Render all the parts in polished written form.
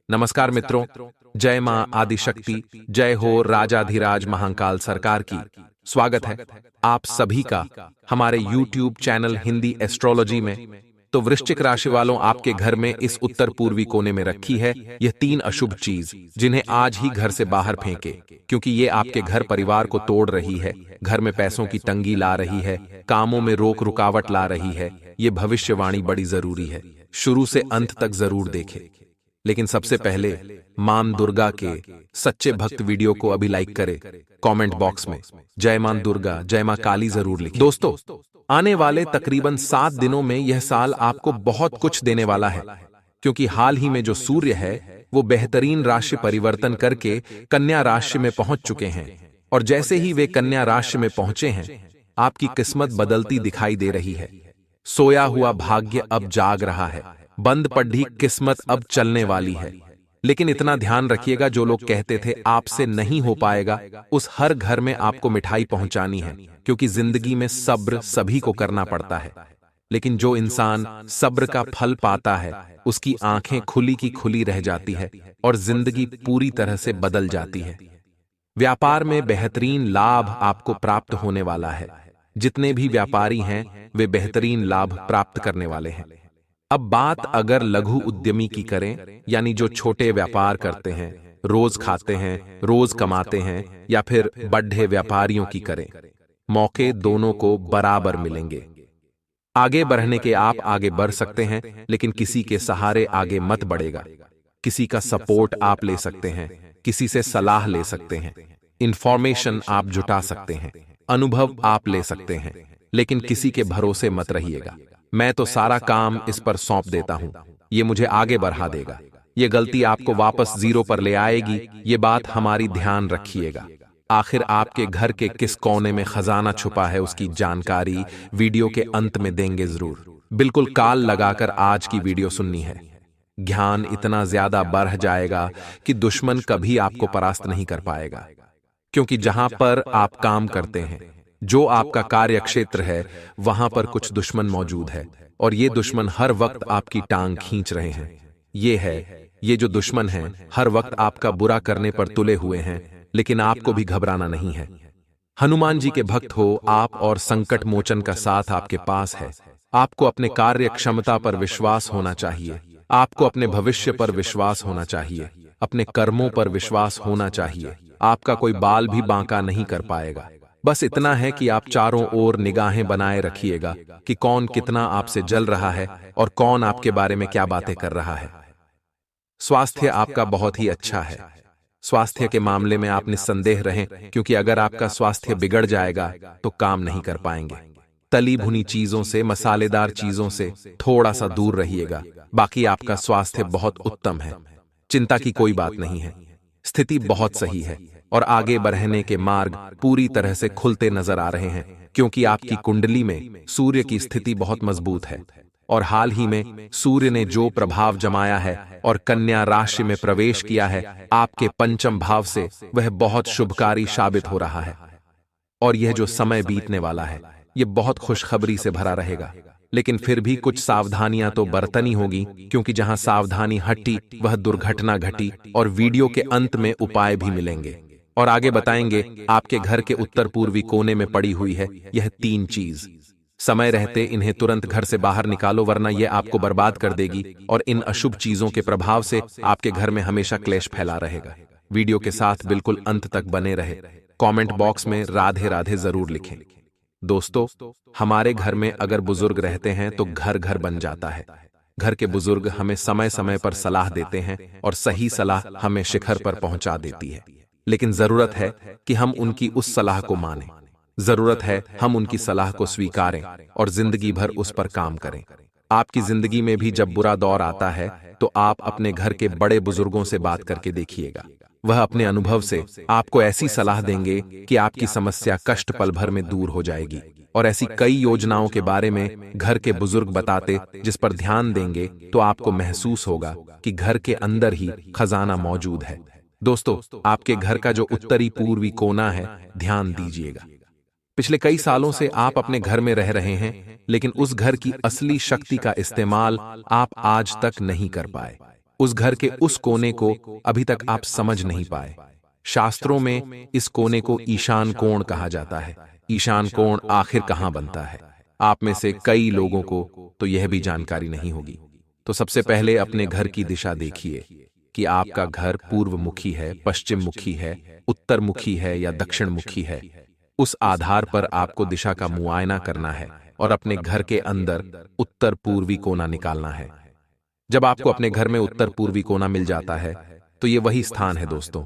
नमस्कार मित्रों, जय मां आदिशक्ति, जय हो राजाधिराज महाकाल सरकार की। स्वागत है आप सभी का हमारे YouTube चैनल हिंदी एस्ट्रोलॉजी में। तो वृश्चिक राशि वालों, आपके घर में इस उत्तर पूर्वी कोने में रखी है यह 3 अशुभ चीज, जिन्हें आज ही घर से बाहर फेंके, क्योंकि ये आपके घर परिवार को तोड़ रही है, घर में पैसों की तंगी ला रही है, कामों में रोक रुकावट ला रही है। ये भविष्यवाणी बड़ी जरूरी है, शुरू से अंत तक जरूर देखें। लेकिन सबसे पहले मां दुर्गा के सच्चे भक्त वीडियो को अभी लाइक करें, कमेंट बॉक्स में जय मां दुर्गा, जय मां काली जरूर लिखें। दोस्तों, आने वाले तकरीबन 7 दिनों में यह साल आपको बहुत कुछ देने वाला है, क्योंकि हाल ही में जो सूर्य है वो बेहतरीन राशि परिवर्तन करके कन्या राशि में पहुंच चुके हैं, और जैसे ही वे कन्या राशि में पहुंचे हैं, आपकी किस्मत बदलती दिखाई दे रही है। सोया हुआ भाग्य अब जाग रहा है, बंद पड़ी किस्मत अब चलने वाली है। लेकिन इतना ध्यान रखिएगा, जो लोग कहते थे आपसे नहीं हो पाएगा, उस हर घर में आपको मिठाई पहुंचानी है, क्योंकि जिंदगी में सब्र सभी को करना पड़ता है। लेकिन जो इंसान सब्र का फल पाता है, उसकी आंखें खुली की खुली रह जाती है और जिंदगी पूरी तरह से बदल जाती है। व्यापार में बेहतरीन लाभ आपको प्राप्त होने वाला है। जितने भी व्यापारी हैं वे बेहतरीन लाभ प्राप्त करने वाले हैं। अब बात अगर लघु उद्यमी की करें, यानी जो छोटे व्यापार करते हैं, रोज खाते हैं, रोज कमाते हैं, या फिर बड़े व्यापारियों की करें, मौके दोनों को बराबर मिलेंगे। आगे बढ़ने के आप आगे बढ़ सकते हैं, लेकिन किसी के सहारे आगे मत बढ़ेगा। किसी का सपोर्ट आप ले सकते हैं, किसी से सलाह ले सकते हैं, इंफॉर्मेशन आप जुटा सकते हैं, अनुभव आप ले सकते हैं, लेकिन किसी के भरोसे मत रहिएगा। मैं तो सारा काम इस पर सौंप देता हूं, ये मुझे आगे बढ़ा देगा, ये गलती आपको वापस जीरो पर ले आएगी, ये बात हमारी ध्यान रखिएगा। आखिर आपके घर के किस कोने में खजाना छुपा है, उसकी जानकारी वीडियो के अंत में देंगे जरूर। बिल्कुल काल लगाकर आज की वीडियो सुननी है। ज्ञान इतना ज्यादा बढ़ जाएगा कि दुश्मन कभी आपको परास्त नहीं कर पाएगा, क्योंकि जहां पर आप काम करते हैं, जो आपका कार्य क्षेत्र है, वहां पर कुछ दुश्मन मौजूद है, और ये दुश्मन हर वक्त आपकी टांग खींच रहे हैं। ये जो दुश्मन हैं हर वक्त आपका बुरा करने पर तुले हुए हैं, लेकिन आपको भी घबराना नहीं है। हनुमान जी के भक्त हो आप, और संकट मोचन का साथ आपके पास है। आपको अपने कार्य क्षमता पर विश्वास होना चाहिए, आपको अपने भविष्य पर विश्वास होना चाहिए, अपने कर्मों पर विश्वास होना चाहिए। आपका कोई बाल भी बांका नहीं कर पाएगा। बस इतना है कि आप चारों ओर निगाहें बनाए रखिएगा कि कौन कितना आपसे जल रहा है और कौन आपके बारे में क्या बातें कर रहा है। स्वास्थ्य आपका बहुत ही अच्छा है। स्वास्थ्य के मामले में आप निस्संदेह रहें, क्योंकि अगर आपका स्वास्थ्य बिगड़ जाएगा तो काम नहीं कर पाएंगे। तली भुनी चीजों से, मसालेदार चीजों से थोड़ा सा दूर रहिएगा। बाकी आपका स्वास्थ्य बहुत उत्तम है, चिंता की कोई बात नहीं है। स्थिति बहुत सही है और आगे बढ़ने के मार्ग पूरी तरह से खुलते नजर आ रहे हैं, क्योंकि आपकी कुंडली में सूर्य की स्थिति बहुत मजबूत है, और हाल ही में सूर्य ने जो प्रभाव जमाया है और कन्या राशि में प्रवेश किया है आपके पंचम भाव से, वह बहुत शुभकारी साबित हो रहा है। और यह जो समय बीतने वाला है, यह बहुत खुशखबरी से भरा रहेगा। लेकिन फिर भी कुछ सावधानियां तो बरतनी होगी, क्योंकि जहां सावधानी हटी वह दुर्घटना घटी, और वीडियो के अंत में उपाय भी मिलेंगे और आगे बताएंगे। आपके घर के उत्तर पूर्वी कोने में पड़ी हुई है यह 3 चीज। समय रहते इन्हें तुरंत घर से बाहर निकालो, वरना यह आपको बर्बाद कर देगी, और इन अशुभ चीजों के प्रभाव से आपके घर में हमेशा क्लेश फैला रहेगा। वीडियो के साथ बिल्कुल अंत तक बने रहे। कमेंट बॉक्स में राधे राधे जरूर लिखें। दोस्तों, हमारे घर में अगर बुजुर्ग रहते हैं तो घर घर बन जाता है। घर के बुजुर्ग हमें समय समय पर सलाह देते हैं, और सही सलाह हमें शिखर पर पहुंचा देती है। लेकिन जरूरत है कि हम उनकी उस सलाह को मानें। जरूरत है हम उनकी सलाह को स्वीकारें और जिंदगी भर उस पर काम करें। आपकी जिंदगी में भी जब बुरा दौर आता है तो आप अपने घर के बड़े बुजुर्गों से बात करके देखिएगा। वह अपने अनुभव से आपको ऐसी सलाह देंगे कि आपकी समस्या कष्ट पल भर में दूर हो जाएगी। और ऐसी कई योजनाओं के बारे में घर के बुजुर्ग बताते, जिस पर ध्यान देंगे तो आपको महसूस होगा कि घर के अंदर ही खजाना मौजूद है। दोस्तों, आपके घर का जो उत्तरी पूर्वी कोना है, ध्यान दीजिएगा। पिछले कई सालों से आप अपने घर में रह रहे हैं, लेकिन उस घर की असली शक्ति का इस्तेमाल आप आज तक नहीं कर पाए। उस घर के उस कोने को अभी तक आप समझ नहीं पाए। शास्त्रों में इस कोने को ईशान कोण कहा जाता है। ईशान कोण आखिर कहां बनता है? आप में से कई लोगों को तो यह भी जानकारी नहीं होगी। तो सबसे पहले अपने घर की दिशा देखिए कि आपका घर पूर्व मुखी है, पश्चिम मुखी है, उत्तर मुखी है या दक्षिण मुखी है। उस आधार पर आपको दिशा का मुआयना करना है और अपने घर के अंदर उत्तर पूर्वी कोना निकालना है। जब आपको अपने घर में उत्तर पूर्वी कोना मिल जाता है तो ये वही स्थान है दोस्तों,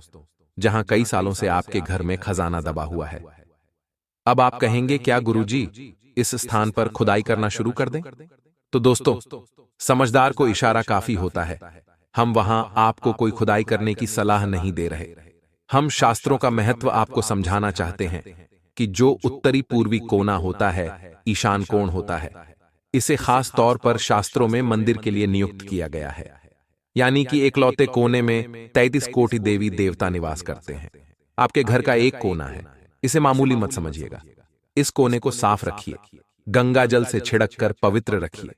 जहां कई सालों से आपके घर में खजाना दबा हुआ है। अब आप कहेंगे, क्या गुरुजी इस स्थान पर खुदाई करना शुरू कर दें? तो दोस्तों, समझदार को इशारा काफी होता है। हम वहां आपको कोई खुदाई करने की सलाह नहीं दे रहे। हम शास्त्रों का महत्व आपको समझाना चाहते हैं कि जो उत्तरी पूर्वी कोना होता है, ईशान कोण होता है, इसे खास तौर पर शास्त्रों में मंदिर के लिए नियुक्त किया गया है। यानी कि एकलौते कोने में 33 कोटि देवी देवता निवास करते हैं। आपके घर का एक कोना है, इसे मामूली मत समझिएगा। इस कोने को साफ रखिए, गंगा जल से छिड़क कर पवित्र रखिए।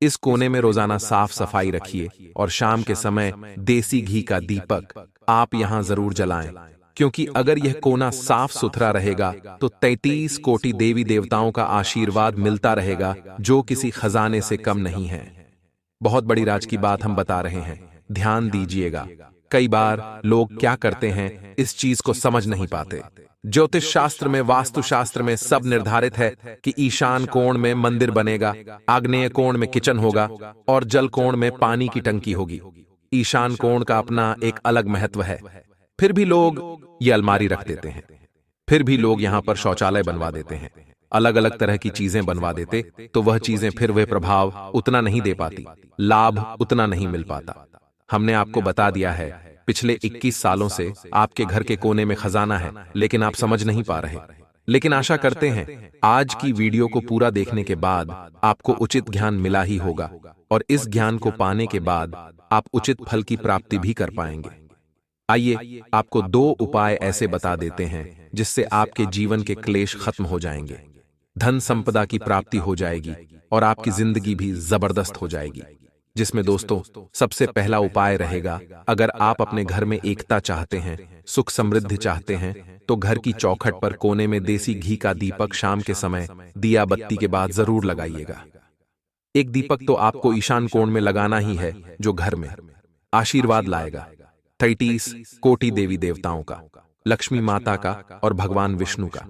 इस कोने में रोजाना साफ सफाई रखिए और शाम के समय देसी घी का दीपक आप यहां जरूर जलाएं, क्योंकि अगर यह कोना साफ सुथरा रहेगा तो 33 कोटि देवी देवताओं का आशीर्वाद मिलता रहेगा, जो किसी खजाने से कम नहीं है। बहुत बड़ी राज की बात हम बता रहे हैं, ध्यान दीजिएगा। कई बार लोग क्या करते हैं, इस चीज को समझ नहीं पाते। ज्योतिष शास्त्र में, वास्तु शास्त्र में सब निर्धारित है कि ईशान कोण में मंदिर बनेगा, आग्नेय कोण में किचन होगा और जल कोण में पानी की टंकी होगी। ईशान कोण का अपना एक अलग महत्व है। फिर भी लोग ये अलमारी रख देते हैं, फिर भी लोग यहां पर शौचालय बनवा देते हैं, अलग अलग तरह की चीजें बनवा देते, तो वह चीजें फिर वे प्रभाव उतना नहीं दे पाती, लाभ उतना नहीं मिल पाता। हमने आपको बता दिया है, पिछले 21 सालों से आपके घर के कोने में खजाना है, लेकिन आप समझ नहीं पा रहे। लेकिन आशा करते हैं आज की वीडियो को पूरा देखने के बाद आपको उचित ज्ञान मिला ही होगा और इस ज्ञान को पाने के बाद आप उचित फल की प्राप्ति भी कर पाएंगे। आइए आपको 2 उपाय ऐसे बता देते हैं जिससे आपके जीवन के क्लेश खत्म हो जाएंगे, धन संपदा की प्राप्ति हो जाएगी और आपकी जिंदगी भी जबरदस्त हो जाएगी। जिसमें दोस्तों सबसे पहला उपाय रहेगा, अगर आप अपने घर में एकता चाहते हैं, सुख समृद्धि चाहते हैं, तो घर की चौखट पर कोने में देसी घी का दीपक शाम के समय दिया बत्ती के बाद जरूर लगाइएगा। एक दीपक तो आपको ईशान कोण में लगाना ही है, जो घर में आशीर्वाद लाएगा 33 कोटि देवी देवताओं का, लक्ष्मी माता का और भगवान विष्णु का।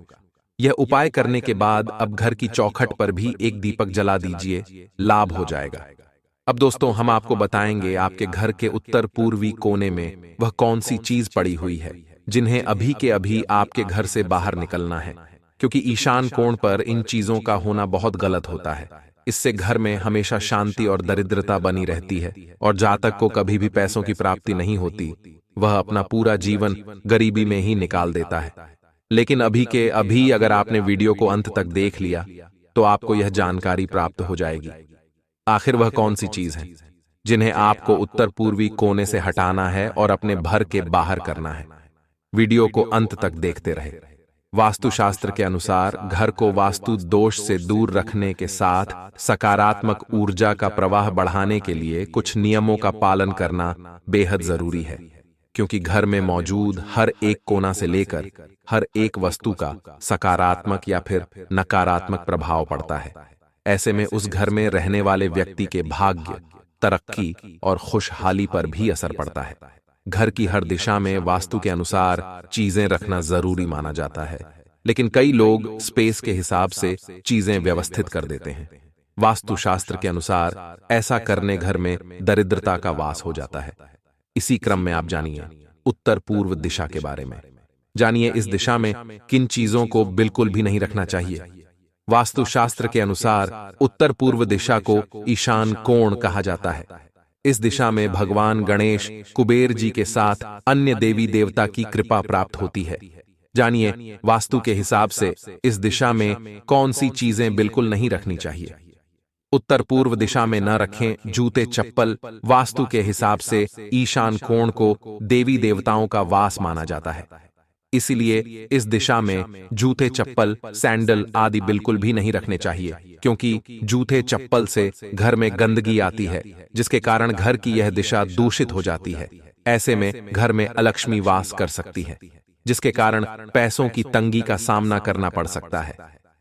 यह उपाय करने के बाद अब घर की चौखट पर भी एक दीपक जला दीजिए, लाभ हो जाएगा। अब दोस्तों हम आपको बताएंगे आपके घर के उत्तर पूर्वी कोने में वह कौन सी चीज पड़ी हुई है जिन्हें अभी के अभी आपके घर से बाहर निकलना है, क्योंकि ईशान कोण पर इन चीजों का होना बहुत गलत होता है। इससे घर में हमेशा शांति और दरिद्रता बनी रहती है और जातक को कभी भी पैसों की प्राप्ति नहीं होती, वह अपना पूरा जीवन गरीबी में ही निकाल देता है। लेकिन अभी के अभी अगर आपने वीडियो को अंत तक देख लिया तो आपको यह जानकारी प्राप्त हो जाएगी आखिर वह कौन सी चीज है जिन्हें आपको उत्तर पूर्वी कोने से हटाना है और अपने घर के बाहर करना है। वीडियो को अंत तक देखते रहे। वास्तुशास्त्र के अनुसार घर को वास्तु दोष से दूर रखने के साथ सकारात्मक ऊर्जा का प्रवाह बढ़ाने के लिए कुछ नियमों का पालन करना बेहद जरूरी है, क्योंकि घर में मौजूद हर एक कोना से लेकर हर एक वस्तु का सकारात्मक या फिर नकारात्मक प्रभाव पड़ता है। ऐसे में उस घर में रहने वाले व्यक्ति के भाग्य, तरक्की और खुशहाली पर भी असर पड़ता है। घर की हर दिशा में वास्तु के अनुसार चीजें रखना जरूरी माना जाता है, लेकिन कई लोग स्पेस के हिसाब से चीजें व्यवस्थित कर देते हैं। वास्तुशास्त्र के अनुसार ऐसा करने घर में दरिद्रता का वास हो जाता है। इसी क्रम में आप जानिए उत्तर पूर्व दिशा के बारे में। जानिए इस दिशा में किन चीजों को बिल्कुल भी नहीं रखना चाहिए। वास्तुशास्त्र के अनुसार उत्तर पूर्व दिशा को ईशान कोण कहा जाता है। इस दिशा में भगवान गणेश, कुबेर जी के साथ अन्य देवी देवता की कृपा प्राप्त होती है। जानिए वास्तु के हिसाब से इस दिशा में कौन सी चीजें बिल्कुल नहीं रखनी चाहिए। उत्तर पूर्व दिशा में न रखें जूते चप्पल। वास्तु के हिसाब से ईशान कोण को देवी देवताओं का वास माना जाता है। इसीलिए इस दिशा में जूते चप्पल सैंडल आदि बिल्कुल भी नहीं रखने चाहिए, क्योंकि जूते चप्पल से घर में गंदगी आती है, जिसके कारण घर की यह दिशा दूषित हो जाती है। ऐसे में घर में अलक्ष्मी वास कर सकती है, जिसके कारण पैसों की तंगी का सामना करना पड़ सकता है।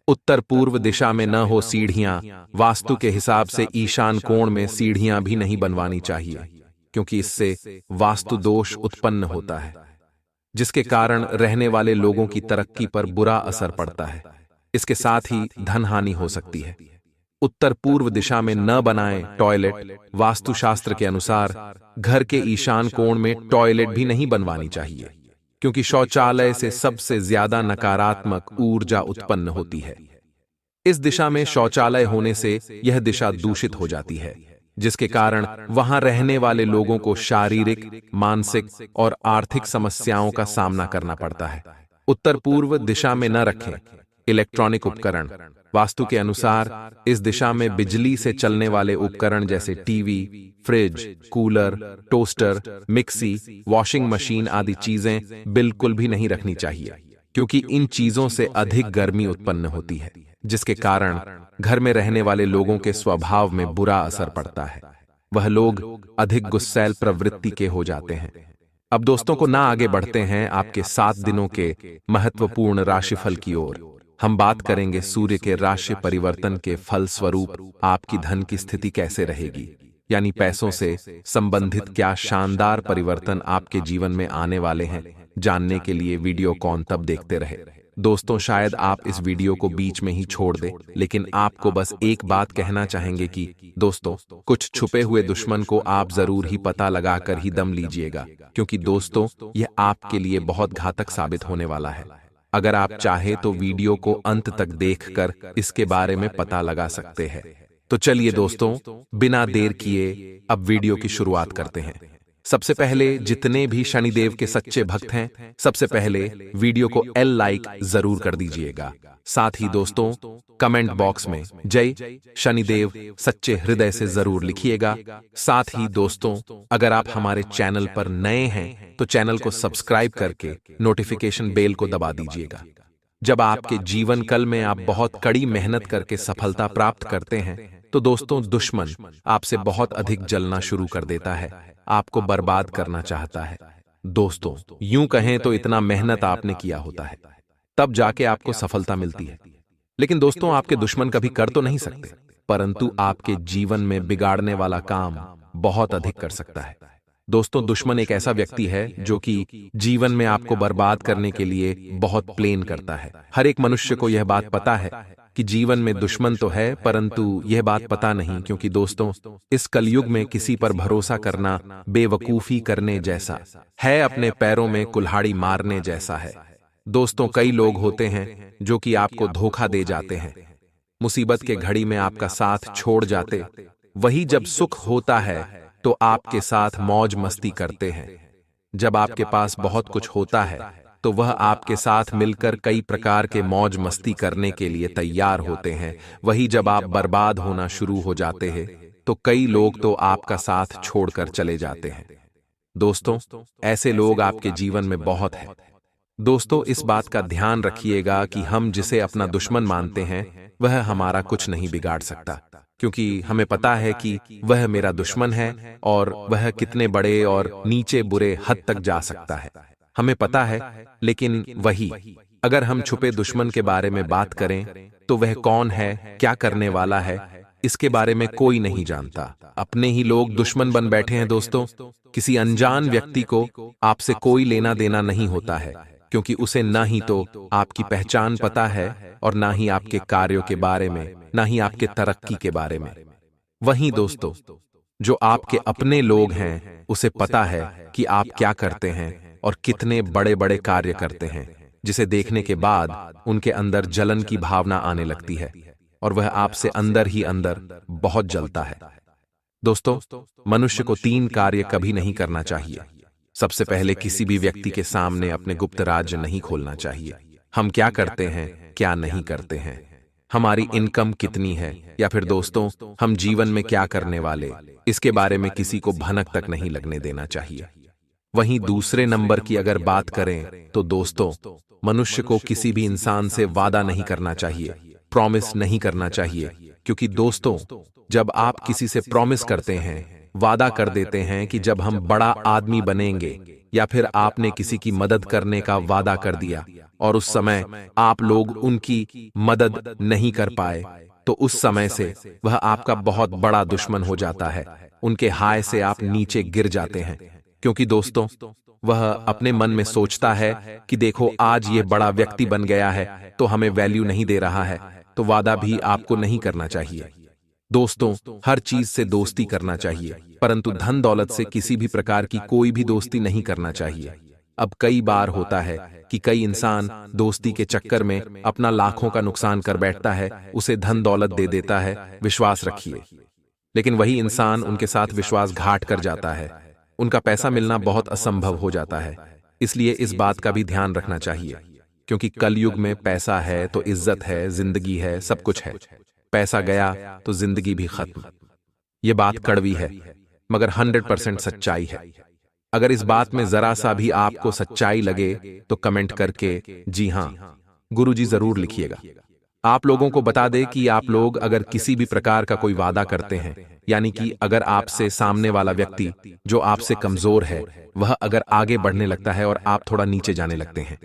उत्तर पूर्व दिशा में न हो सीढ़ियां। वास्तु के हिसाब से ईशान कोण में सीढ़ियां भी नहीं बनवानी चाहिए, क्योंकि इससे वास्तु दोष उत्पन्न होता है, जिसके कारण रहने वाले लोगों की तरक्की पर बुरा असर पड़ता है। इसके साथ ही धन हानि हो सकती है। उत्तर पूर्व दिशा में न बनाएं टॉयलेट। वास्तुशास्त्र के अनुसार घर के ईशान कोण में टॉयलेट भी नहीं बनवानी चाहिए, क्योंकि शौचालय से सबसे ज्यादा नकारात्मक ऊर्जा उत्पन्न होती है। इस दिशा में शौचालय होने से यह दिशा दूषित हो जाती है, जिसके कारण वहां रहने वाले लोगों को शारीरिक, मानसिक और आर्थिक समस्याओं का सामना करना पड़ता है। उत्तर पूर्व दिशा में न रखें इलेक्ट्रॉनिक उपकरण। वास्तु के अनुसार इस दिशा में बिजली से चलने वाले उपकरण जैसे TV, fridge, cooler, toaster, mixie, washing machine आदि चीजें बिल्कुल भी नहीं रखनी चाहिए, क्योंकि इन चीजों से अधिक गर्मी उत्पन्न होती है, जिसके कारण घर में रहने वाले लोगों के स्वभाव में बुरा असर पड़ता है। वह लोग अधिक गुस्सैल प्रवृत्ति के हो जाते हैं। अब दोस्तों को ना आगे बढ़ते हैं आपके 7 दिनों के महत्वपूर्ण राशिफल की ओर। हम बात करेंगे सूर्य के राशि परिवर्तन के फल स्वरूप आपकी धन की स्थिति कैसे रहेगी, यानी पैसों से संबंधित क्या शानदार परिवर्तन आपके जीवन में आने वाले हैं। जानने के लिए वीडियो को अंत तक देखते रहे। दोस्तों, शायद आप इस वीडियो को बीच में ही छोड़ दें, लेकिन आपको बस एक बात कहना चाहेंगे कि दोस्तों, कुछ छुपे हुए दुश्मन को आप जरूर ही पता लगाकर ही दम लीजिएगा, क्योंकि दोस्तों यह आपके लिए बहुत घातक साबित होने वाला है। अगर आप चाहे तो वीडियो को अंत तक देखकर इसके बारे में पता लगा सकते हैं। तो चलिए दोस्तों, बिना देर किए अब वीडियो की शुरुआत करते हैं। सबसे पहले जितने भी शनिदेव के सच्चे भक्त हैं, सबसे पहले वीडियो को एल लाइक जरूर कर दीजिएगा। साथ ही दोस्तों, कमेंट बॉक्स में जय शनिदेव सच्चे हृदय से जरूर लिखिएगा। साथ ही दोस्तों, अगर आप हमारे चैनल पर नए हैं तो चैनल को सब्सक्राइब करके नोटिफिकेशन बेल को दबा दीजिएगा। जब आपके जीवन काल में आप बहुत कड़ी मेहनत करके सफलता प्राप्त करते हैं, तो दोस्तों दुश्मन आपसे बहुत अधिक जलना शुरू कर देता है, आपको बर्बाद करना चाहता है। दोस्तों, यूं कहें तो इतना मेहनत आपने किया होता है, तब जाके आपको सफलता मिलती है। लेकिन दोस्तों, आपके दुश्मन कभी कर तो नहीं सकते, परंतु आपके जीवन में बिगाड़ने वाला काम बहुत अधिक कर सकता है। दोस्तों, दुश्मन एक ऐसा व्यक्ति है जो कि जीवन में आपको बर्बाद करने के लिए बहुत प्लान करता है। हर एक मनुष्य को यह बात पता है कि जीवन में दुश्मन तो है, परंतु यह बात पता नहीं, क्योंकि दोस्तों इस कलयुग में किसी पर भरोसा करना बेवकूफी करने जैसा है, अपने पैरों में कुल्हाड़ी मारने जैसा है। दोस्तों, कई लोग होते हैं जो कि आपको धोखा दे जाते हैं, मुसीबत के घड़ी में आपका साथ छोड़ जाते, वही जब सुख होता है तो आपके साथ मौज मस्ती करते हैं। जब आपके पास बहुत कुछ होता है तो वह आपके साथ मिलकर कई प्रकार के मौज मस्ती करने के लिए तैयार होते हैं। वही जब आप बर्बाद होना शुरू हो जाते हैं तो कई लोग तो आपका साथ छोड़कर चले जाते हैं। दोस्तों, ऐसे लोग आपके जीवन में बहुत हैं। दोस्तों, इस बात का ध्यान रखिएगा कि हम जिसे अपना दुश्मन मानते हैं वह हमारा कुछ नहीं बिगाड़ सकता, क्योंकि हमें पता है कि वह मेरा दुश्मन है और वह कितने बड़े और नीचे बुरे हद तक जा सकता है, हमें पता है। लेकिन वही अगर हम छुपे दुश्मन के बारे में बात करें तो वह कौन है, क्या करने वाला है, इसके बारे में कोई नहीं जानता। अपने ही लोग दुश्मन बन बैठे हैं। दोस्तों, किसी अनजान व्यक्ति को आपसे कोई लेना देना नहीं होता है, क्योंकि उसे ना ही तो आपकी पहचान पता है और ना ही आपके कार्यों के बारे में, ना ही आपके तरक्की के बारे में। वहीं दोस्तों, जो आपके अपने लोग हैं उसे पता है कि आप क्या करते हैं और कितने बड़े बड़े कार्य करते हैं, जिसे देखने के बाद उनके अंदर जलन की भावना आने लगती है और वह आपसे अंदर ही अंदर बहुत जलता है। दोस्तों, मनुष्य को 3 कार्य कभी नहीं करना चाहिए। सबसे पहले, किसी भी व्यक्ति के सामने अपने गुप्त राज नहीं खोलना चाहिए। हम क्या करते हैं, क्या नहीं करते हैं, हमारी इनकम कितनी है, या फिर दोस्तों हम जीवन में क्या करने वाले, इसके बारे में किसी को भनक तक नहीं लगने देना चाहिए। वहीं दूसरे नंबर की अगर बात करें तो दोस्तों, मनुष्य को किसी भी इंसान से वादा नहीं करना चाहिए, प्रॉमिस नहीं करना चाहिए, क्योंकि दोस्तों, जब आप किसी से प्रॉमिस करते हैं, वादा कर देते हैं कि जब हम बड़ा आदमी बनेंगे, या फिर आपने किसी की मदद करने का वादा कर दिया और उस समय आप लोग उनकी मदद नहीं कर पाए, तो उस समय से वह आपका बहुत बड़ा दुश्मन हो जाता है। उनके हाय से आप नीचे गिर जाते हैं, क्योंकि दोस्तों, वह अपने मन में सोचता है कि देखो आज ये बड़ा व्यक्ति बन गया है तो हमें वैल्यू नहीं दे रहा है, तो वादा भी आपको नहीं करना चाहिए। दोस्तों, हर चीज से दोस्ती करना चाहिए, परंतु धन दौलत से किसी भी प्रकार की कोई भी दोस्ती नहीं करना चाहिए। अब कई बार होता है कि कई इंसान दोस्ती के चक्कर में अपना लाखों का नुकसान कर बैठता है, उसे धन दौलत दे देता है, विश्वास रखिए, लेकिन वही इंसान उनके साथ विश्वासघात कर जाता है, उनका पैसा मिलना बहुत असंभव हो जाता है। इसलिए इस बात का भी ध्यान रखना चाहिए, क्योंकि कलयुग में पैसा है तो इज्जत है, जिंदगी है, सब कुछ है। पैसा गया तो जिंदगी भी खत्म। यह बात कड़वी है, मगर 100% सच्चाई है। अगर इस बात में जरा सा भी आपको सच्चाई लगे तो कमेंट करके जी हां गुरुजी जरूर लिखिएगा। आप लोगों को बता दें कि आप लोग अगर किसी भी प्रकार का कोई वादा करते हैं, यानी कि अगर आपसे सामने वाला व्यक्ति जो आपसे कमजोर है, वह अगर आगे बढ़ने लगता है और आप थोड़ा नीचे जाने लगते हैं,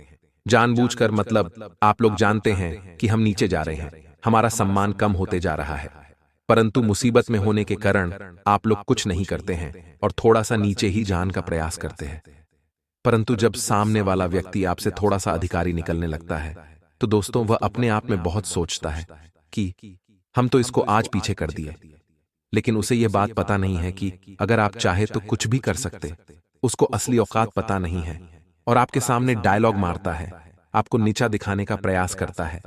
जानबूझकर, मतलब आप लोग जानते हैं कि हम नीचे जा रहे हैं, हमारा सम्मान कम होते जा रहा है, परंतु मुसीबत में होने के कारण आप लोग कुछ नहीं करते हैं और थोड़ा सा नीचे ही जाने का प्रयास करते हैं। परंतु जब सामने वाला व्यक्ति आपसे थोड़ा सा अधिकारी निकलने लगता है, तो दोस्तों वह अपने आप में बहुत सोचता है कि हम तो इसको आज पीछे कर दिए, लेकिन उसे यह बात पता नहीं है कि अगर आप चाहे तो कुछ भी कर सकते। उसको असली औकात पता नहीं है और आपके सामने डायलॉग मारता है, आपको नीचा दिखाने का प्रयास करता है।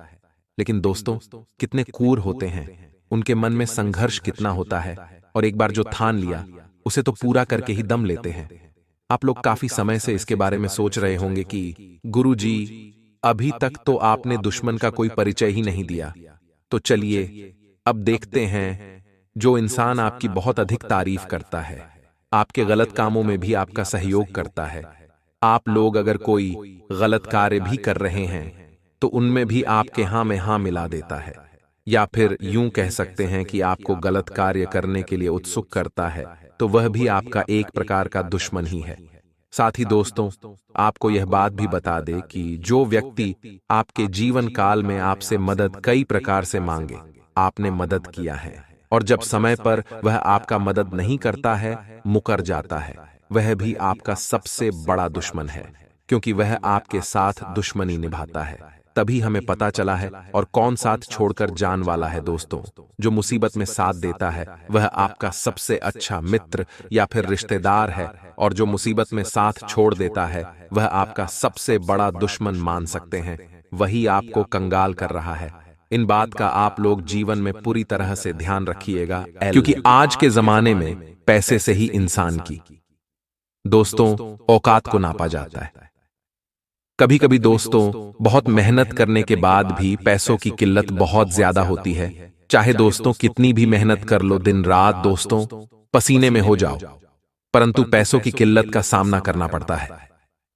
लेकिन दोस्तों, कितने क्रूर होते हैं, उनके मन में संघर्ष कितना होता है, और एक बार जो ठान लिया उसे तो पूरा करके ही दम लेते हैं। आप लोग काफी समय से इसके बारे में सोच रहे होंगे कि गुरुजी, अभी तक तो आपने दुश्मन का कोई परिचय ही नहीं दिया। तो चलिए अब देखते हैं, जो इंसान आपकी बहुत अधिक तारीफ करता है, आपके गलत कामों में भी आपका सहयोग करता है, आप लोग अगर कोई गलत कार्य भी कर रहे हैं तो उनमें भी आपके हाँ में हाँ मिला देता है, या फिर यूं कह सकते हैं कि आपको गलत कार्य करने के लिए उत्सुक करता है, तो वह भी आपका एक प्रकार का दुश्मन ही है। साथ ही दोस्तों, आपको यह बात भी बता दे कि जो व्यक्ति आपके जीवन काल में आपसे मदद कई प्रकार से मांगे, आपने मदद किया है, और जब समय पर वह आपका मदद नहीं करता है, मुकर जाता है, वह भी आपका सबसे बड़ा दुश्मन है, क्योंकि वह आपके साथ दुश्मनी निभाता है। तभी हमें पता चला है और कौन साथ छोड़कर जान वाला है। दोस्तों, जो मुसीबत में साथ देता है वह आपका सबसे अच्छा मित्र या फिर रिश्तेदार है, और जो मुसीबत में साथ छोड़ देता है वह आपका सबसे बड़ा दुश्मन मान सकते हैं, वही आपको कंगाल कर रहा है। इन बात का आप लोग जीवन में पूरी तरह से ध्यान रखिएगा, क्योंकि आज के जमाने में पैसे से ही इंसान की, दोस्तों, औकात को नापा जाता है। कभी कभी दोस्तों, बहुत मेहनत करने के बाद भी पैसों की किल्लत बहुत ज्यादा होती है। चाहे दोस्तों कितनी भी मेहनत कर लो, दिन रात दोस्तों पसीने में हो जाओ, परंतु पैसों की किल्लत का सामना करना पड़ता है।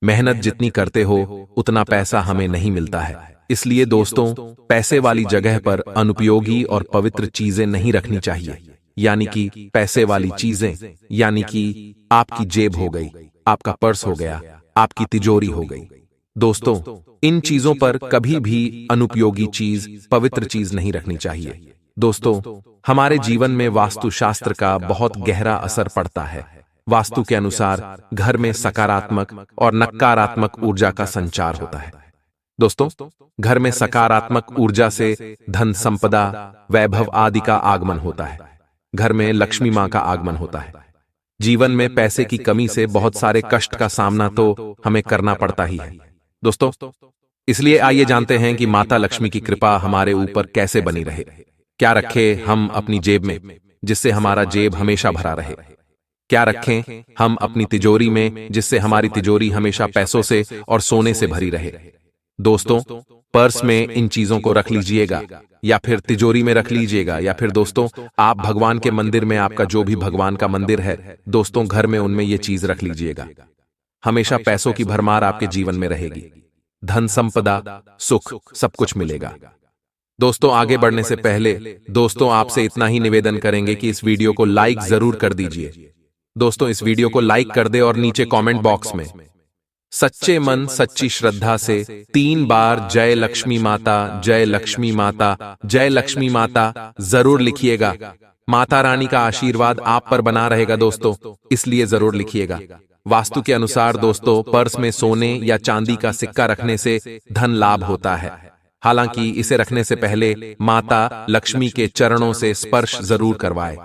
मेहनत जितनी करते हो उतना पैसा हमें नहीं मिलता है। इसलिए दोस्तों, पैसे वाली जगह पर अनुपयोगी और पवित्र चीजें नहीं रखनी चाहिए, यानी कि पैसे वाली चीजें, यानी कि आपकी जेब हो गई, आपका पर्स हो गया, आपकी तिजोरी हो गई। दोस्तों, इन चीजों पर कभी भी अनुपयोगी चीज, पवित्र चीज नहीं रखनी चाहिए। दोस्तों, हमारे जीवन में वास्तुशास्त्र का बहुत गहरा असर पड़ता है। वास्तु के अनुसार घर में सकारात्मक और नकारात्मक ऊर्जा का संचार होता है। दोस्तों, घर में सकारात्मक ऊर्जा से धन संपदा, वैभव आदि का आगमन होता है। घर में लक्ष्मी मां का आगमन होता है। जीवन में पैसे की कमी से बहुत सारे कष्ट का सामना तो हमें करना पड़ता ही है। दोस्तों, इसलिए आइए जानते हैं कि माता लक्ष्मी की कृपा हमारे ऊपर कैसे बनी रहे। क्या रखें हम अपनी जेब में, जिससे हमारा जेब हमेशा भरा रहे? क्या रखें हम अपनी तिजोरी में, जिससे हमारी तिजोरी हमेशा पैसों से और सोने से भरी रहे? दोस्तों, पर्स में इन चीजों को रख लीजिएगा, या फिर तिजोरी में रख लीजिएगा, या फिर दोस्तों आप भगवान के मंदिर में, आपका जो भी भगवान का मंदिर है दोस्तों, घर में उनमें ये चीज रख लीजिएगा। हमेशा पैसों की भरमार आपके जीवन में रहेगी। धन संपदा, सुख, सब कुछ मिलेगा। दोस्तों, आगे बढ़ने से पहले दोस्तों आपसे इतना ही निवेदन करेंगे कि इस वीडियो को लाइक जरूर कर दीजिए। दोस्तों, इस वीडियो को लाइक कर दे और नीचे कमेंट बॉक्स में सच्चे मन सच्ची श्रद्धा से 3 बार जय लक्ष्मी माता, जय लक्ष्मी माता, जय लक्ष्मी माता जरूर लिखिएगा। माता रानी का आशीर्वाद आप पर बना रहेगा दोस्तों, इसलिए जरूर लिखिएगा। वास्तु के अनुसार दोस्तों, पर्स में सोने या चांदी का सिक्का रखने से धन लाभ होता है। हालांकि इसे रखने से पहले माता लक्ष्मी के चरणों से स्पर्श जरूर करवाएं।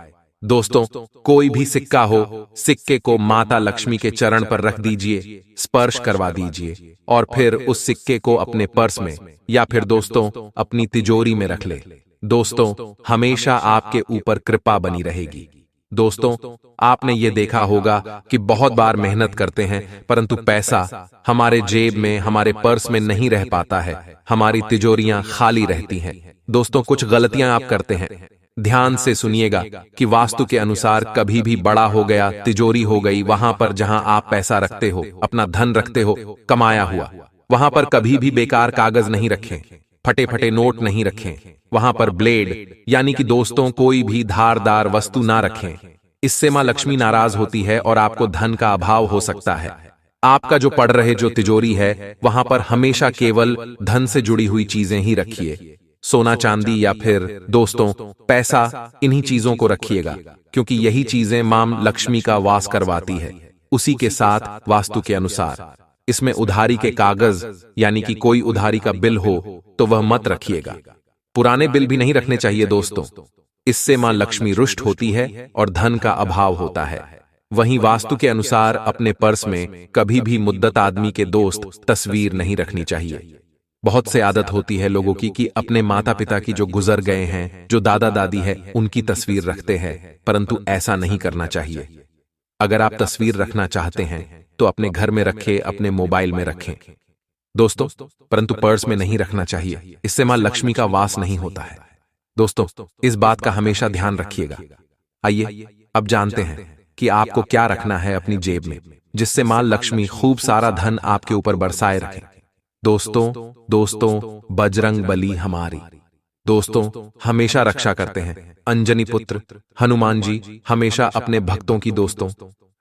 दोस्तों, कोई भी सिक्का हो, सिक्के को माता लक्ष्मी के चरण पर रख दीजिए, स्पर्श करवा दीजिए और फिर उस सिक्के को अपने पर्स में या फिर दोस्तों अपनी तिजोरी में रख ले। दोस्तों, हमेशा आपके ऊपर कृपा बनी रहेगी। दोस्तों, आपने ये देखा होगा कि बहुत बार मेहनत करते हैं परंतु पैसा हमारे जेब में, हमारे पर्स में नहीं रह पाता है, हमारी तिजोरियां खाली रहती हैं। दोस्तों, कुछ गलतियां आप करते हैं, ध्यान से सुनिएगा कि वास्तु के अनुसार कभी भी बड़ा हो गया, तिजोरी हो गई, वहां पर जहां आप पैसा रखते हो, अपना धन रखते हो, कमाया हुआ, वहां पर कभी भी बेकार कागज नहीं रखें, फटे फटे नोट नहीं रखें। वहां पर ब्लेड यानी कि दोस्तों कोई भी धारदार वस्तु ना रखें। इससे मां लक्ष्मी नाराज होती है और आपको धन का अभाव हो सकता है। आपका जो पड़ रहे जो तिजोरी है, वहां पर हमेशा केवल धन से जुड़ी हुई चीजें ही रखिए। सोना चांदी या फिर दोस्तों पैसा, इन्हीं चीजों को रखिएगा, क्योंकि यही चीजें मां लक्ष्मी का वास करवाती है। उसी के साथ वास्तु के अनुसार इसमें उधारी के कागज यानी कि कोई उधारी का बिल हो तो वह मत रखिएगा। पुराने बिल भी नहीं रखने चाहिए दोस्तों, इससे मां लक्ष्मी रुष्ट होती है और धन का अभाव होता है। वहीं वास्तु के अनुसार अपने पर्स में कभी भी मुद्दत आदमी के दोस्त तस्वीर नहीं रखनी चाहिए। बहुत से आदत होती है लोगों की कि अपने माता पिता की जो गुजर गए हैं, जो दादा दादी है, उनकी तस्वीर रखते हैं, परंतु ऐसा नहीं करना चाहिए। अगर आप तस्वीर रखना चाहते हैं तो अपने घर में रखें, अपने मोबाइल में रखें दोस्तों, परंतु पर्स में नहीं रखना चाहिए, इससे मां लक्ष्मी का वास नहीं होता है। दोस्तों, इस बात का हमेशा ध्यान रखिएगा। आइए अब जानते हैं कि आपको क्या रखना है अपनी जेब में, जिससे मां लक्ष्मी खूब सारा धन आपके ऊपर बरसाए रखे। दोस्तों बजरंग बली हमारी दोस्तों हमेशा रक्षा करते हैं। अंजनी पुत्र हनुमान जी हमेशा अपने भक्तों की दोस्तों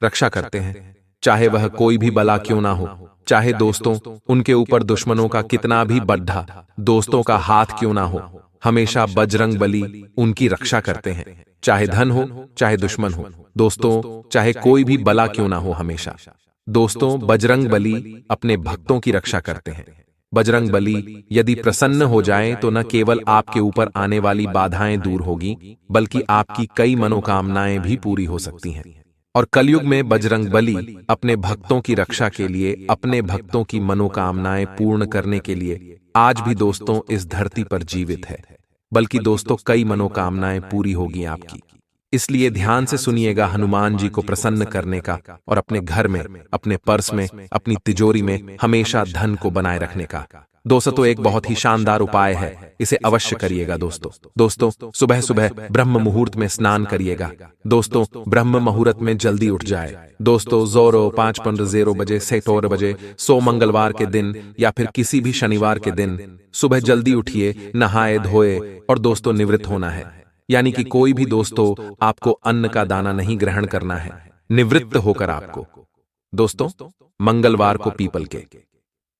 रक्षा करते हैं, चाहे वह कोई भी बला क्यों ना हो, चाहे दोस्तों उनके ऊपर दुश्मनों का कितना भी बड्ढा दोस्तों का हाथ क्यों ना हो, हमेशा बजरंग बली उनकी रक्षा करते हैं। चाहे धन हो, चाहे दुश्मन हो, दोस्तों चाहे कोई भी बला क्यों ना हो, हमेशा दोस्तों बजरंग बली अपने भक्तों की रक्षा करते हैं। बजरंग बली यदि प्रसन्न हो जाएं तो न केवल आपके ऊपर आने वाली बाधाएं दूर होगी, बल्कि आपकी कई मनोकामनाएं भी पूरी हो सकती हैं। और कलयुग में बजरंग बली अपने भक्तों की रक्षा के लिए, अपने भक्तों की मनोकामनाएं पूर्ण करने के लिए आज भी दोस्तों इस धरती पर जीवित है, बल्कि दोस्तों कई मनोकामनाएं पूरी होगी आपकी। इसलिए ध्यान से सुनिएगा हनुमान जी को प्रसन्न करने का और अपने घर में, अपने पर्स में, अपनी तिजोरी में हमेशा धन को बनाए रखने का। दोस्तों, एक बहुत ही शानदार उपाय है, इसे अवश्य करिएगा दोस्तों सुबह सुबह ब्रह्म मुहूर्त में स्नान करिएगा। दोस्तों, ब्रह्म मुहूर्त में जल्दी उठ जाए दोस्तों, 05:15 बजे से 4 बजे, सो मंगलवार के दिन या फिर किसी भी शनिवार के दिन सुबह जल्दी उठिए, नहाए धोए और दोस्तों निवृत्त होना है। यानी कि कोई भी दोस्तों आपको अन्न का दाना नहीं ग्रहण करना है, निवृत्त होकर आपको दोस्तों मंगलवार को पीपल के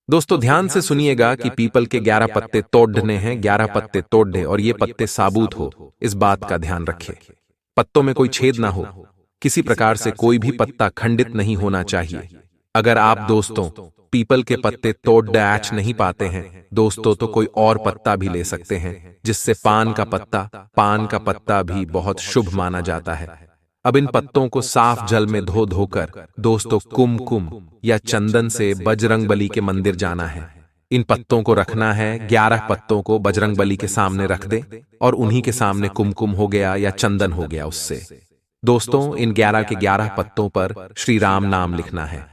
दोस्तों ध्यान से सुनिएगा कि पीपल के 11 पत्ते तोड़ने हैं, 11 पत्ते तोड़ने, और ये पत्ते साबुत हो, इस बात का ध्यान रखें। पत्तों में कोई छेद ना हो, किसी प्रकार से कोई भी पत्ता खंडित नहीं होना चाहिए। अगर आप दोस्तों पीपल के पत्ते तोड़ डैच नहीं पाते हैं दोस्तों, तो कोई और पत्ता भी ले सकते हैं, जिससे पान का पत्ता भी बहुत शुभ माना जाता है। अब इन पत्तों को साफ जल में धो धोकर दोस्तों कुमकुम या चंदन से बजरंग बली के मंदिर जाना है। इन पत्तों को रखना है, 11 पत्तों को बजरंग बली के सामने रख दे और उन्हीं के सामने कुमकुम हो गया या चंदन हो गया उससे। दोस्तों इन 11 के 11 पत्तों पर श्री राम नाम लिखना है।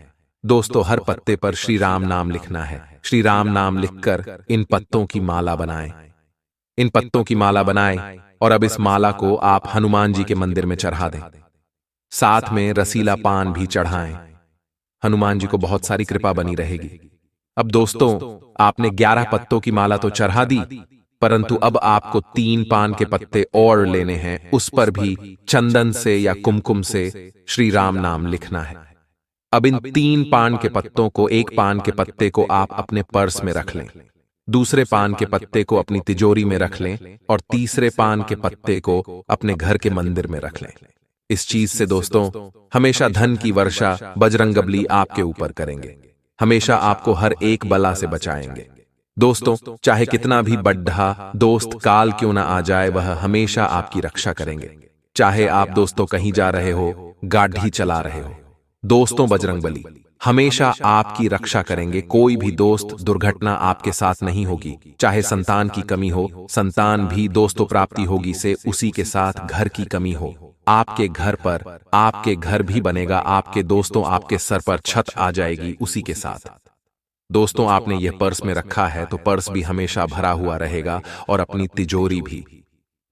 दोस्तों हर पत्ते पर श्री राम नाम लिखना है। श्री राम नाम लिखकर इन पत्तों की माला बनाएं। इन पत्तों की माला बनाएं और अब इस माला को आप हनुमान जी के मंदिर में चढ़ा दें। साथ में रसीला पान भी चढ़ाएं। हनुमान जी को बहुत सारी कृपा बनी रहेगी। अब दोस्तों, आपने 11 पत्तों की माला तो चढ़ा दी, परंतु अब आपको 3 पान के पत्ते और लेने हैं, उस पर भी चंदन से या कुमकुम से श्री राम नाम लिखना है। अब इन 3 पान के पत्तों को, एक पान के पत्ते को आप अपने पर्स में रख लें, दूसरे पान के पत्ते को अपनी तिजोरी में रख लें और तीसरे पान के पत्ते को अपने घर के मंदिर में रख लें। इस चीज से दोस्तों हमेशा धन की वर्षा बजरंगबली आपके ऊपर करेंगे, हमेशा आपको हर एक बला से बचाएंगे। दोस्तों, चाहे कितना भी बड्ढा दोस्त काल क्यों ना आ जाए, वह हमेशा आपकी रक्षा करेंगे। चाहे आप दोस्तों कहीं जा रहे हो, गाड़ी चला रहे हो, दोस्तों बजरंगबली हमेशा आपकी रक्षा करेंगे। कोई भी दोस्त दुर्घटना आपके साथ नहीं होगी। चाहे संतान की कमी हो, संतान भी दोस्तों प्राप्ति होगी से उसी के साथ घर की कमी हो, आपके घर पर आपके घर भी बनेगा, आपके दोस्तों आपके सर पर छत आ जाएगी उसी के साथ। दोस्तों, आपने यह पर्स में रखा है तो पर्स भी हमेशा भरा हुआ रहेगा और अपनी तिजोरी भी।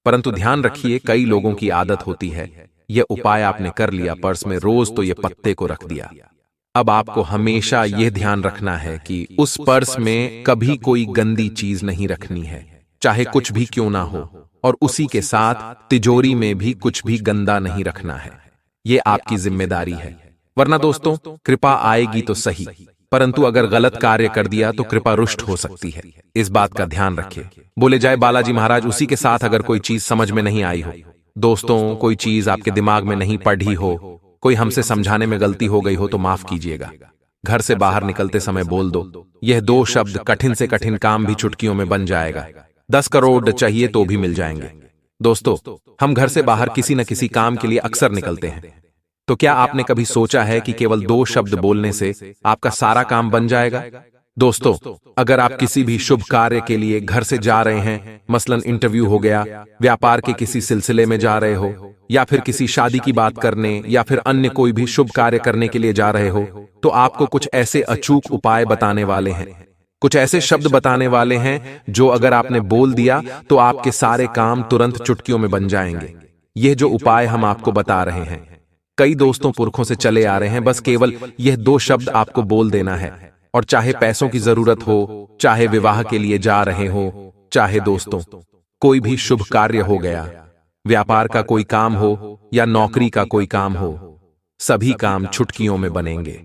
परंतु ध्यान रखिए, कई लोगों की आदत होती है, यह उपाय आपने कर लिया, पर्स में रोज तो यह पत्ते को रख दिया। अब आपको हमेशा यह ध्यान रखना है कि उस पर्स में कभी कोई गंदी चीज नहीं रखनी है, चाहे कुछ भी क्यों ना हो, और उसी के साथ तिजोरी में भी कुछ भी गंदा नहीं रखना है। यह आपकी जिम्मेदारी है। वरना दोस्तों, कृपा आएगी तो सही, परंतु अगर गलत कार्य कर दिया तो कृपा रुष्ट हो सकती है। इस बात का ध्यान रखिए। बोले जाए बालाजी महाराज। उसी के साथ अगर कोई चीज समझ में नहीं आई हो, दोस्तों कोई चीज आपके दिमाग में नहीं पढ़ी हो, कोई हमसे समझाने में गलती हो गई हो तो माफ कीजिएगा। घर से बाहर निकलते समय बोल दो, यह 2 शब्द कठिन से कठिन काम भी चुटकियों में बन जाएगा। 10 करोड़ चाहिए तो भी मिल जाएंगे। दोस्तों, हम घर से बाहर किसी न किसी काम के लिए अक्सर निकलते हैं, तो क्या आपने कभी सोचा है कि केवल 2 शब्द बोलने से आपका सारा काम बन जाएगा? दोस्तों, अगर आप किसी भी शुभ कार्य के लिए घर से जा रहे हैं, मसलन इंटरव्यू हो गया, व्यापार के किसी सिलसिले में जा रहे हो, या फिर किसी शादी की बात करने, या फिर अन्य कोई भी शुभ कार्य करने के लिए जा रहे हो, तो आपको कुछ ऐसे अचूक उपाय बताने वाले हैं, कुछ ऐसे शब्द बताने वाले हैं जो अगर आपने बोल दिया तो आपके सारे काम तुरंत चुटकियों में बन जाएंगे। यह जो उपाय हम आपको बता रहे हैं, कई दोस्तों पुरखों से चले आ रहे हैं। बस केवल यह 2 शब्द आपको बोल देना है, और चाहे पैसों की जरूरत हो, चाहे विवाह के लिए जा रहे हो, चाहे दोस्तों कोई भी शुभ कार्य हो गया, व्यापार का कोई काम हो या नौकरी का कोई काम हो, सभी काम चुटकियों में बनेंगे।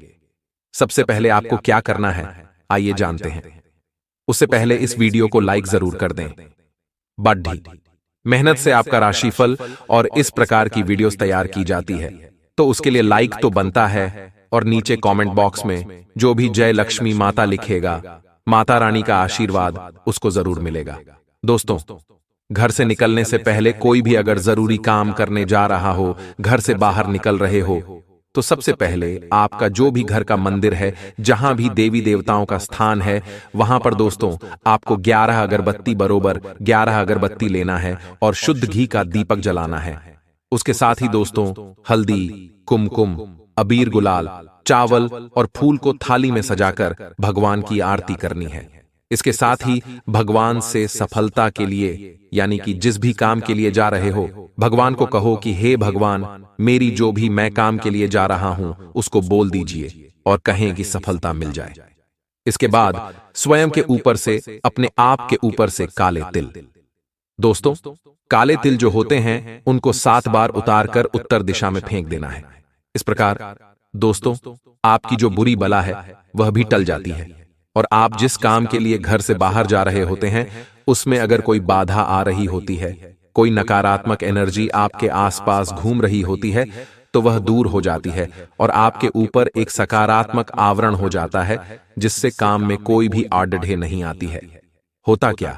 सबसे पहले आपको क्या करना है, आइए जानते हैं। उससे पहले इस वीडियो को लाइक जरूर कर दें। बढ़ी मेहनत से आपका राशिफल और इस प्रकार की वीडियोस तैयार की जाती है, तो उसके लिए लाइक तो बनता है, और नीचे कमेंट बॉक्स में जो भी जय लक्ष्मी माता लिखेगा, माता रानी का आशीर्वाद उसको जरूर मिलेगा। दोस्तों, घर से निकलने से पहले कोई भी अगर जरूरी काम करने जा रहा हो, घर से बाहर निकल रहे हो, तो सबसे पहले आपका जो भी घर का मंदिर है, जहां भी देवी देवताओं का स्थान है, वहां पर दोस्तों आपको 11 अगरबत्ती बरोबर 11 अगरबत्ती लेना है और शुद्ध घी का दीपक जलाना है। उसके साथ ही दोस्तों हल्दी, कुमकुम, अबीर, गुलाल, चावल और फूल को थाली में सजाकर भगवान की आरती करनी है। इसके साथ ही भगवान से सफलता के लिए, यानी कि जिस भी काम के लिए जा रहे हो, भगवान को कहो कि हे भगवान, मेरी जो भी मैं काम के लिए जा रहा हूं उसको बोल दीजिए और कहें कि सफलता मिल जाए। इसके बाद स्वयं के ऊपर से, अपने आप के ऊपर से काले तिल, दोस्तों काले तिल जो होते हैं उनको 7 बार उतारकर उत्तर दिशा में फेंक देना है। इस प्रकार दोस्तों आपकी जो बुरी बला है वह भी टल जाती है, और आप जिस काम के लिए घर से बाहर जा रहे होते हैं उसमें अगर कोई बाधा आ रही होती है, कोई नकारात्मक एनर्जी आपके आसपास घूम रही होती है, तो वह दूर हो जाती है और आपके ऊपर एक सकारात्मक आवरण हो जाता है, जिससे काम में कोई भी आड़ढे नहीं आती है। होता क्या,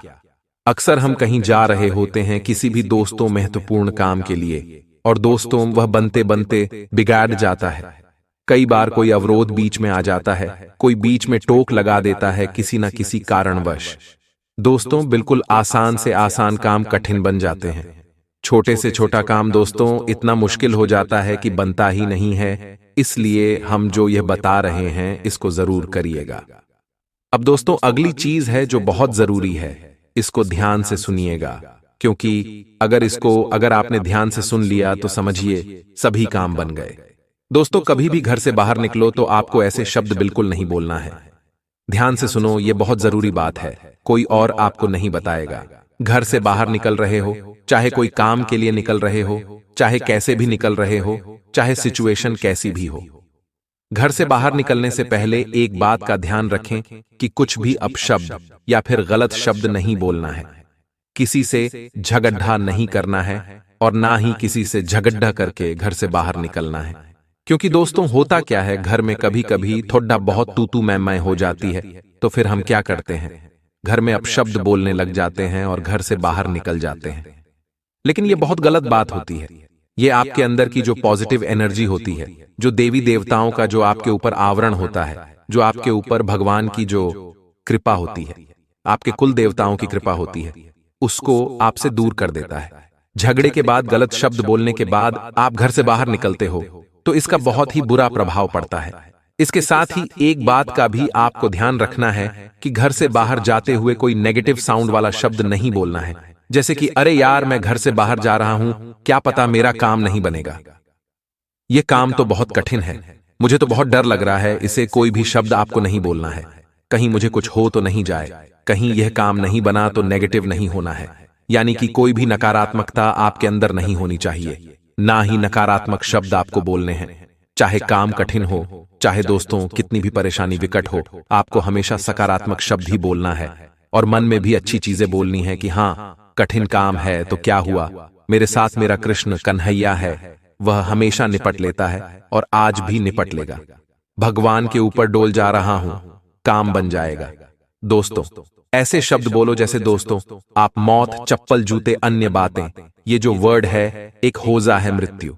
अक्सर हम कहीं जा रहे होते हैं किसी भी दोस्तों महत्वपूर्ण काम के लिए, और दोस्तों वह बनते बनते बिगाड़ जाता है। कई बार कोई अवरोध बीच में आ जाता है, कोई बीच में टोक लगा देता है किसी न किसी कारणवश। दोस्तों बिल्कुल आसान से आसान काम कठिन बन जाते हैं, छोटे से छोटा काम दोस्तों इतना मुश्किल हो जाता है कि बनता ही नहीं है। इसलिए हम जो यह बता रहे हैं इसको जरूर करिएगा। अब दोस्तों अगली चीज है जो बहुत जरूरी है, इसको ध्यान से सुनिएगा, क्योंकि अगर आपने ध्यान से सुन लिया तो समझिए सभी काम बन गए। दोस्तों, कभी भी घर से बाहर निकलो तो आपको ऐसे शब्द बिल्कुल नहीं बोलना है। ध्यान से सुनो, ये बहुत जरूरी बात है, कोई और आपको नहीं बताएगा। घर से बाहर निकल रहे हो, चाहे कोई काम के लिए निकल रहे हो, चाहे कैसे भी निकल रहे हो, चाहे सिचुएशन कैसी भी हो, घर से बाहर निकलने से पहले एक बात का ध्यान रखें कि कुछ भी अपशब्द या फिर गलत शब्द नहीं बोलना है। किसी से झगड़ा नहीं करना है और ना ही किसी से झगड़ा करके घर से बाहर निकलना है। क्योंकि दोस्तों, होता क्या है, घर में कभी कभी थोड़ा बहुत तू मैं हो जाती है, तो फिर हम क्या करते हैं, घर में अपशब्द बोलने लग जाते हैं और घर से बाहर निकल जाते हैं। लेकिन ये बहुत गलत बात होती है। ये आपके अंदर की जो पॉजिटिव एनर्जी होती है, जो देवी देवताओं का जो आपके ऊपर आवरण होता है, जो आपके ऊपर भगवान की जो कृपा होती है, आपके कुल देवताओं की कृपा होती है, उसको आपसे दूर कर देता है। झगड़े के बाद, गलत शब्द बोलने के बाद आप घर से बाहर निकलते हो तो इसका बहुत ही बुरा प्रभाव पड़ता है। इसके साथ ही एक बात का भी आपको ध्यान रखना है कि घर से बाहर जाते हुए कोई नेगेटिव साउंड वाला शब्द नहीं बोलना है, जैसे कि अरे यार, मैं घर से बाहर जा रहा हूं, क्या पता मेरा काम नहीं बनेगा, यह काम तो बहुत कठिन है, मुझे तो बहुत डर लग रहा है। इसे कोई भी शब्द आपको नहीं बोलना है। कहीं मुझे कुछ हो तो नहीं जाए, कहीं यह काम नहीं बना तो नेगेटिव नहीं होना है। यानी कि कोई भी नकारात्मकता आपके अंदर नहीं होनी चाहिए, ना ही नकारात्मक शब्द आपको बोलने हैं। चाहे काम कठिन हो, चाहे दोस्तों कितनी भी परेशानी विकट हो, आपको हमेशा सकारात्मक शब्द ही बोलना है और मन में भी अच्छी चीजें बोलनी है कि हाँ, कठिन काम है तो क्या हुआ, मेरे साथ मेरा कृष्ण कन्हैया है, वह हमेशा निपट लेता है और आज भी निपट लेगा। भगवान के ऊपर डोल जा रहा हूं, काम बन जाएगा। दोस्तों, ऐसे शब्द बोलो जैसे दोस्तों आप मौत, चप्पल, जूते, अन्य बातें, ये जो वर्ड है एक होजा है मृत्यु।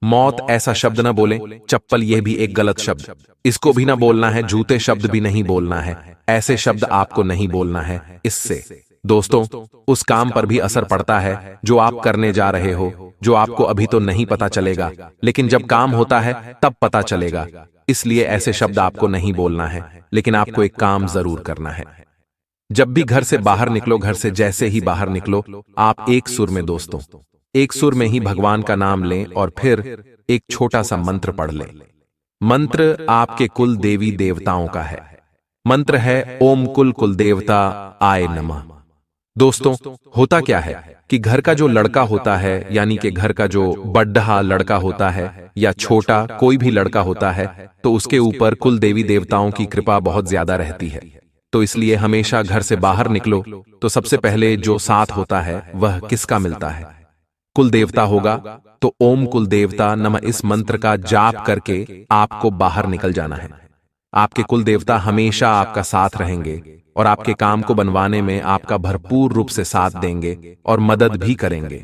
मौत ऐसा शब्द ना बोलें, चप्पल यह भी एक गलत शब्द, इसको भी ना बोलना है, जूते शब्द भी नहीं बोलना है, ऐसे शब्द आपको नहीं बोलना है। इससे दोस्तों उस काम पर भी असर पड़ता है जो आप करने जा रहे हो, जो आपको अभी तो नहीं पता चलेगा, लेकिन जब काम होता है तब पता चलेगा। इसलिए ऐसे शब्द आपको नहीं बोलना है, लेकिन आपको एक काम जरूर करना है। जब भी घर से बाहर निकलो, घर से जैसे ही बाहर निकलो, आप एक सुर में दोस्तों, एक सुर में ही भगवान का नाम लें और फिर एक छोटा सा मंत्र पढ़ लें। मंत्र आपके कुल देवी देवताओं का है। मंत्र है ओम कुल कुल देवता आय नमः। दोस्तों, होता क्या है कि घर का जो लड़का होता है, यानी कि घर का जो बड्ढा लड़का होता है या छोटा कोई भी लड़का होता है, तो उसके ऊपर कुल देवी देवताओं की कृपा बहुत ज्यादा रहती है। तो इसलिए हमेशा घर से बाहर निकलो तो सबसे पहले जो साथ होता है वह किसका मिलता है? कुल देवता होगा। तो ओम कुल देवता नमः इस मंत्र का जाप करके आपको बाहर निकल जाना है। आपके कुल देवता हमेशा आपका साथ रहेंगे और आपके काम को बनवाने में आपका भरपूर रूप से साथ देंगे और मदद भी करेंगे।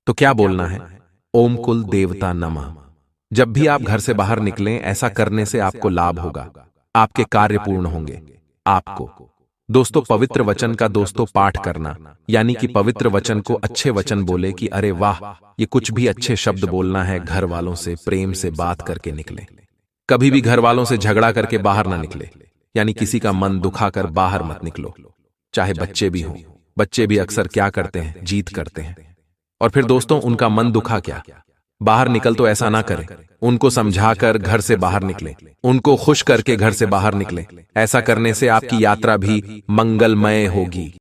तो क्या बोलना है? ओम कुल देवता नमः। जब भी आप घर से बाहर निकलें, ऐसा करने से आपको लाभ होगा, आपके कार्य पूर्ण होंगे। आपको दोस्तों पवित्र वचन का दोस्तों पाठ करना, यानी कि पवित्र वचन को अच्छे वचन बोले कि अरे वाह, ये कुछ भी अच्छे शब्द बोलना है। घर वालों से प्रेम से बात करके निकले। कभी भी घर वालों से झगड़ा करके बाहर ना निकले, यानी किसी का मन दुखाकर बाहर मत निकलो। चाहे बच्चे भी हों, बच्चे भी अक्सर क्या करते हैं, जीत करते हैं और फिर दोस्तों उनका मन दुखा क्या, बाहर निकल तो ऐसा ना करें। उनको समझाकर घर से बाहर निकले, उनको खुश करके घर से बाहर निकले। ऐसा करने से आपकी यात्रा भी मंगलमय होगी।